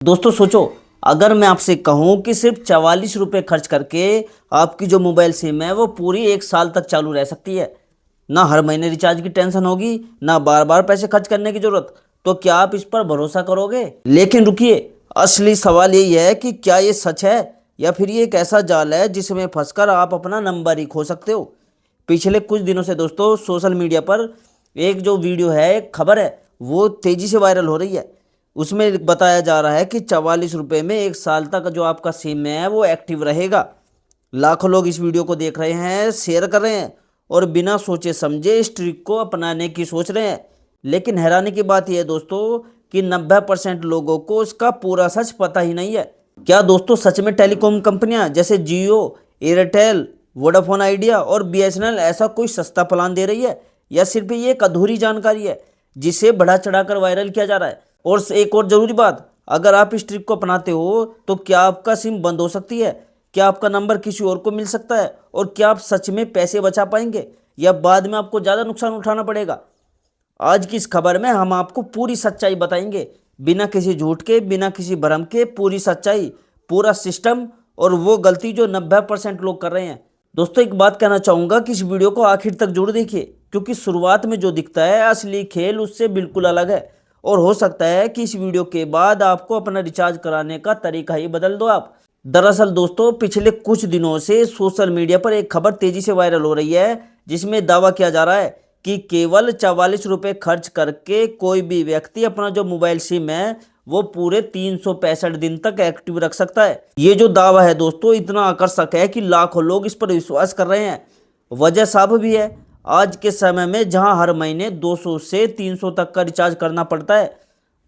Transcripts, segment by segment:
दोस्तों सोचो, अगर मैं आपसे कहूं कि सिर्फ 44 रुपये खर्च करके आपकी जो मोबाइल सिम है वो पूरी 1 साल तक चालू रह सकती है। ना हर महीने रिचार्ज की टेंशन होगी, ना बार बार पैसे खर्च करने की जरूरत। तो क्या आप इस पर भरोसा करोगे? लेकिन रुकिए, असली सवाल यही है कि क्या ये सच है या फिर ये एक ऐसा जाल है जिसमें फंसकर आप अपना नंबर ही खो सकते हो। पिछले कुछ दिनों से दोस्तों सोशल मीडिया पर एक जो वीडियो है, एक खबर है, वो तेजी से वायरल हो रही है। उसमें बताया जा रहा है कि 44 रुपये में 1 साल तक जो आपका सिम है वो एक्टिव रहेगा। लाखों लोग इस वीडियो को देख रहे हैं, शेयर कर रहे हैं और बिना सोचे समझे इस ट्रिक को अपनाने की सोच रहे हैं। लेकिन हैरानी की बात यह है दोस्तों कि 90% लोगों को इसका पूरा सच पता ही नहीं है। क्या दोस्तों सच में टेलीकॉम कंपनियां जैसे जियो, एयरटेल, वोडाफोन आइडिया और बीएसएनएल ऐसा कोई सस्ता प्लान दे रही है, या सिर्फ ये एक अधूरी जानकारी है जिसे बढ़ा चढ़ाकर वायरल किया जा रहा है? और एक और जरूरी बात, अगर आप इस ट्रिक को अपनाते हो तो क्या आपका सिम बंद हो सकती है? क्या आपका नंबर किसी और को मिल सकता है? और क्या आप सच में पैसे बचा पाएंगे या बाद में आपको ज़्यादा नुकसान उठाना पड़ेगा? आज की इस खबर में हम आपको पूरी सच्चाई बताएंगे, बिना किसी झूठ के, बिना किसी भ्रम के, पूरी सच्चाई, पूरा सिस्टम और वो गलती जो 90% लोग कर रहे हैं। दोस्तों एक बात कहना चाहूँगा कि इस वीडियो को आखिर तक जरूर देखिए, क्योंकि शुरुआत में जो दिखता है असली खेल उससे बिल्कुल अलग है। और हो सकता है कि इस वीडियो के बाद आपको अपना रिचार्ज कराने का तरीका ही बदल दो आप। दरअसल दोस्तों पिछले कुछ दिनों से सोशल मीडिया पर एक खबर तेजी से वायरल हो रही है जिसमें दावा किया जा रहा है कि केवल 44 रुपये खर्च करके कोई भी व्यक्ति अपना जो मोबाइल सिम है वो पूरे 365 दिन तक एक्टिव रख सकता है। ये जो दावा है दोस्तों इतना आकर्षक है कि लाखों लोग इस पर विश्वास कर रहे हैं। वजह साफ भी है, आज के समय में जहां हर महीने 200 से 300 तक का रिचार्ज करना पड़ता है,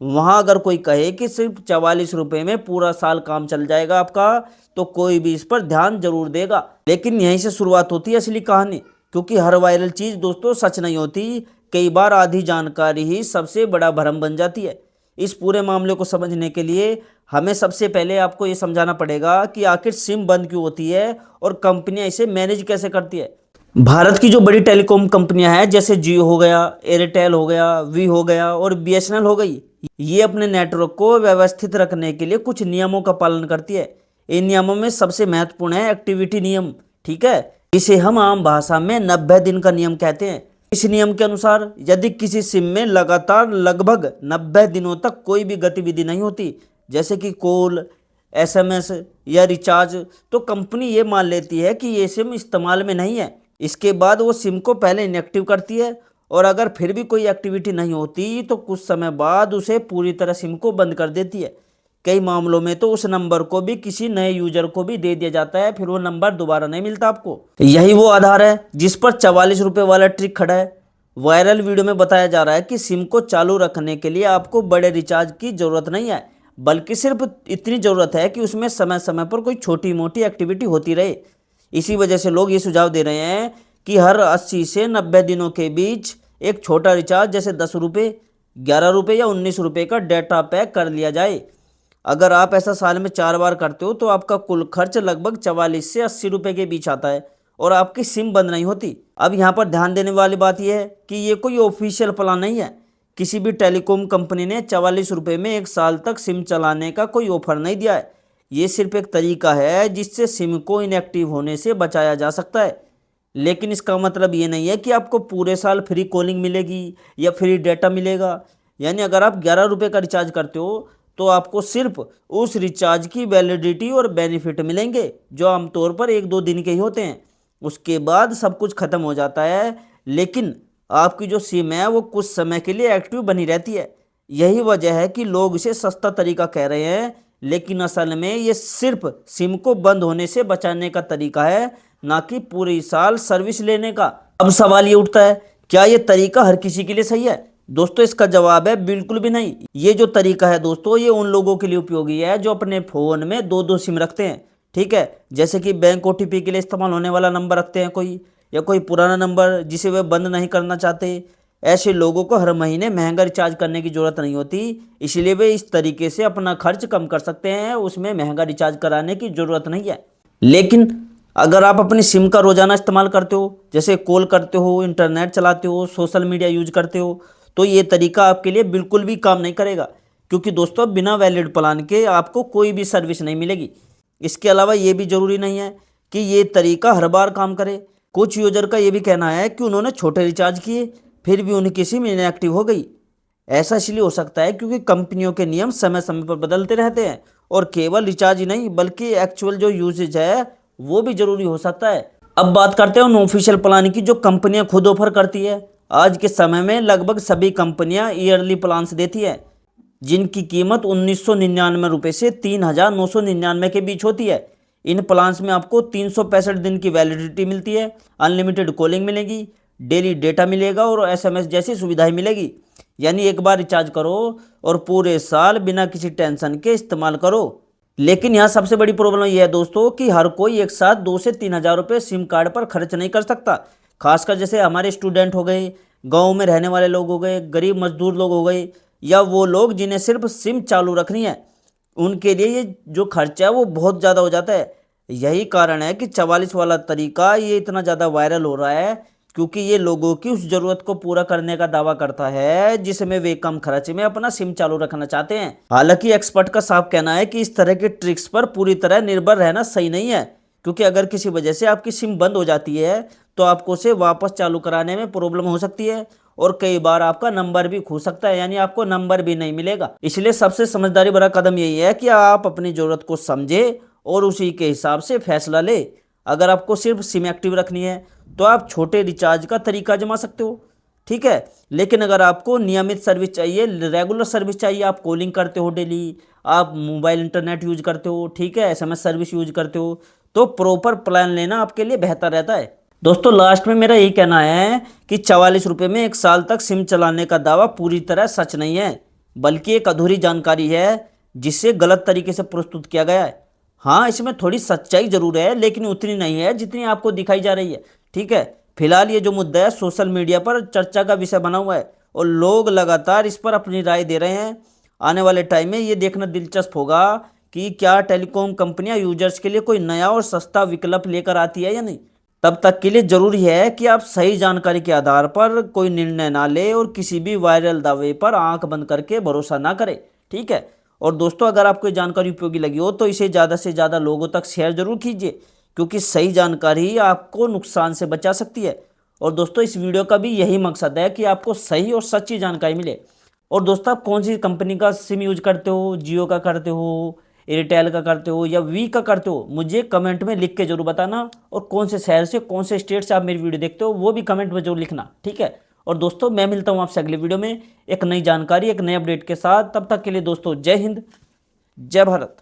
वहां अगर कोई कहे कि सिर्फ 44 रुपये में पूरा साल काम चल जाएगा आपका, तो कोई भी इस पर ध्यान जरूर देगा। लेकिन यहीं से शुरुआत होती है असली कहानी, क्योंकि हर वायरल चीज दोस्तों सच नहीं होती। कई बार आधी जानकारी ही सबसे बड़ा भ्रम बन जाती है। इस पूरे मामले को समझने के लिए हमें सबसे पहले आपको ये समझाना पड़ेगा कि आखिर सिम बंद क्यों होती है और कंपनियां इसे मैनेज कैसे करती है। भारत की जो बड़ी टेलीकॉम कंपनियां हैं जैसे जियो हो गया, एयरटेल हो गया, वी हो गया और बीएसएनएल हो गई, ये अपने नेटवर्क को व्यवस्थित रखने के लिए कुछ नियमों का पालन करती है। इन नियमों में सबसे महत्वपूर्ण है एक्टिविटी नियम, ठीक है, इसे हम आम भाषा में 90 दिन का नियम कहते हैं। इस नियम के अनुसार यदि किसी सिम में लगातार लगभग 90 दिनों तक कोई भी गतिविधि नहीं होती, जैसे कि कॉल, एसएमएस या रिचार्ज, तो कंपनी ये मान लेती है कि ये सिम इस्तेमाल में नहीं है। इसके बाद वो सिम को पहले इनएक्टिव करती है और अगर फिर भी कोई एक्टिविटी नहीं होती तो कुछ समय बाद उसे पूरी तरह सिम को बंद कर देती है। कई मामलों में तो उस नंबर को भी किसी नए यूजर को भी दे दिया जाता है, फिर वो नंबर दोबारा नहीं मिलता आपको। यही वो आधार है जिस पर 44 रुपये वाला ट्रिक खड़ा है। वायरल वीडियो में बताया जा रहा है कि सिम को चालू रखने के लिए आपको बड़े रिचार्ज की जरूरत नहीं है, बल्कि सिर्फ इतनी जरूरत है कि उसमें समय समय पर कोई छोटी मोटी एक्टिविटी होती रहे। इसी वजह से लोग ये सुझाव दे रहे हैं कि हर 80 से 90 दिनों के बीच एक छोटा रिचार्ज जैसे 10 रुपये, 11 रुपये या 19 रुपये का डेटा पैक कर लिया जाए। अगर आप ऐसा साल में 4 बार करते हो तो आपका कुल खर्च लगभग 44 से 80 रुपये के बीच आता है और आपकी सिम बंद नहीं होती। अब यहाँ पर ध्यान देने वाली बात यह है कि ये कोई ऑफिशियल प्लान नहीं है। किसी भी टेलीकॉम कंपनी ने 44 रुपये में 1 साल तक सिम चलाने का कोई ऑफर नहीं दिया है। ये सिर्फ एक तरीका है जिससे सिम को इनएक्टिव होने से बचाया जा सकता है। लेकिन इसका मतलब ये नहीं है कि आपको पूरे साल फ्री कॉलिंग मिलेगी या फ्री डेटा मिलेगा। यानी अगर आप 11 रुपये का रिचार्ज करते हो तो आपको सिर्फ उस रिचार्ज की वैलिडिटी और बेनिफिट मिलेंगे जो आमतौर पर 1-2 दिन के ही होते हैं। उसके बाद सब कुछ खत्म हो जाता है, लेकिन आपकी जो सिम है वो कुछ समय के लिए एक्टिव बनी रहती है। यही वजह है कि लोग इसे सस्ता तरीका कह रहे हैं, लेकिन असल में ये सिर्फ सिम को बंद होने से बचाने का तरीका है, ना कि पूरे साल सर्विस लेने का। अब सवाल ये उठता है, क्या ये तरीका हर किसी के लिए सही है? दोस्तों इसका जवाब है बिल्कुल भी नहीं। ये जो तरीका है दोस्तों ये उन लोगों के लिए उपयोगी है जो अपने फ़ोन में 2-2 सिम रखते हैं, ठीक है, जैसे कि बैंक ओटीपी के लिए इस्तेमाल होने वाला नंबर रखते हैं कोई, या कोई पुराना नंबर जिसे वे बंद नहीं करना चाहते। ऐसे लोगों को हर महीने महंगा रिचार्ज करने की ज़रूरत नहीं होती, इसलिए वे इस तरीके से अपना खर्च कम कर सकते हैं, उसमें महंगा रिचार्ज कराने की ज़रूरत नहीं है। लेकिन अगर आप अपनी सिम का रोज़ाना इस्तेमाल करते हो, जैसे कॉल करते हो, इंटरनेट चलाते हो, सोशल मीडिया यूज करते हो, तो ये तरीका आपके लिए बिल्कुल भी काम नहीं करेगा, क्योंकि दोस्तों बिना वैलिड प्लान के आपको कोई भी सर्विस नहीं मिलेगी। इसके अलावा ये भी ज़रूरी नहीं है कि ये तरीका हर बार काम करे। कुछ यूजर का ये भी कहना है कि उन्होंने छोटे रिचार्ज किए फिर भी उनकी सिम इनएक्टिव हो गई। ऐसा इसलिए हो सकता है क्योंकि कंपनियों के नियम समय समय पर बदलते रहते हैं और केवल रिचार्ज ही नहीं बल्कि एक्चुअल जो यूजेज है वो भी जरूरी हो सकता है। अब बात करते हैं उन ऑफिशियल प्लान की जो कंपनियां खुद ऑफर करती है। आज के समय में लगभग सभी कंपनियां ईयरली प्लान्स देती है जिनकी कीमत 1999 रुपये से 3999 के बीच होती है। इन प्लान्स में आपको 365 दिन की वैलिडिटी मिलती है, अनलिमिटेड कॉलिंग मिलेगी, डेली डेटा मिलेगा और एसएमएस जैसी सुविधाएं मिलेगी। यानी एक बार रिचार्ज करो और पूरे साल बिना किसी टेंशन के इस्तेमाल करो। लेकिन यहाँ सबसे बड़ी प्रॉब्लम यह है दोस्तों कि हर कोई एक साथ 2 से 3 हज़ार रुपये सिम कार्ड पर खर्च नहीं कर सकता। खासकर जैसे हमारे स्टूडेंट हो गए, गाँव में रहने वाले लोग हो गए, गरीब मजदूर लोग हो गए या वो लोग जिन्हें सिर्फ सिम चालू रखनी है, उनके लिए ये जो खर्चा है वो बहुत ज़्यादा हो जाता है। यही कारण है कि 44 वाला तरीका ये इतना ज़्यादा वायरल हो रहा है क्योंकि ये लोगों की उस ज़रूरत को पूरा करने का दावा करता है जिसमें वे कम खर्च में अपना सिम चालू रखना चाहते हैं। हालांकि एक्सपर्ट का साफ कहना है कि इस तरह के ट्रिक्स पर पूरी तरह निर्भर रहना सही नहीं है क्योंकि अगर किसी वजह से आपकी सिम बंद हो जाती है तो आपको उसे वापस चालू कराने में प्रॉब्लम हो सकती है और कई बार आपका नंबर भी खो सकता है, यानी आपको नंबर भी नहीं मिलेगा। इसलिए सबसे समझदारी भरा कदम यही है कि आप अपनी ज़रूरत को समझे और उसी के हिसाब से फैसला ले। अगर आपको सिर्फ सिम एक्टिव रखनी है तो आप छोटे रिचार्ज का तरीका आजमा सकते हो, ठीक है। लेकिन अगर आपको नियमित सर्विस चाहिए, रेगुलर सर्विस चाहिए, आप कॉलिंग करते हो डेली, आप मोबाइल इंटरनेट यूज करते हो, ठीक है, एसएमएस सर्विस यूज करते हो, तो प्रॉपर प्लान लेना आपके लिए बेहतर रहता है। दोस्तों लास्ट में मेरा यही कहना है कि 44 रुपये में 1 साल तक सिम चलाने का दावा पूरी तरह सच नहीं है बल्कि एक अधूरी जानकारी है जिसे गलत तरीके से प्रस्तुत किया गया है। हाँ, इसमें थोड़ी सच्चाई जरूर है लेकिन उतनी नहीं है जितनी आपको दिखाई जा रही है, ठीक है। फिलहाल ये जो मुद्दा है सोशल मीडिया पर चर्चा का विषय बना हुआ है और लोग लगातार इस पर अपनी राय दे रहे हैं। आने वाले टाइम में ये देखना दिलचस्प होगा कि क्या टेलीकॉम कंपनियां यूजर्स के लिए कोई नया और सस्ता विकल्प लेकर आती है या नहीं। तब तक के लिए जरूरी है कि आप सही जानकारी के आधार पर कोई निर्णय ना ले और किसी भी वायरल दावे पर आंख बंद करके भरोसा ना करें, ठीक है। और दोस्तों अगर आपको ये जानकारी उपयोगी लगी हो तो इसे ज़्यादा से ज़्यादा लोगों तक शेयर जरूर कीजिए क्योंकि सही जानकारी ही आपको नुकसान से बचा सकती है। और दोस्तों इस वीडियो का भी यही मकसद है कि आपको सही और सच्ची जानकारी मिले। और दोस्तों आप कौन सी कंपनी का सिम यूज करते हो, जियो का करते हो, एयरटेल का करते हो या वी का करते हो, मुझे कमेंट में लिख के जरूर बताना। और कौन से शहर से, कौन से स्टेट से आप मेरी वीडियो देखते हो वो भी कमेंट में जरूर लिखना, ठीक है। और दोस्तों मैं मिलता हूँ आपसे अगले वीडियो में एक नई जानकारी, एक नए अपडेट के साथ। तब तक के लिए दोस्तों जय हिंद, जय भारत।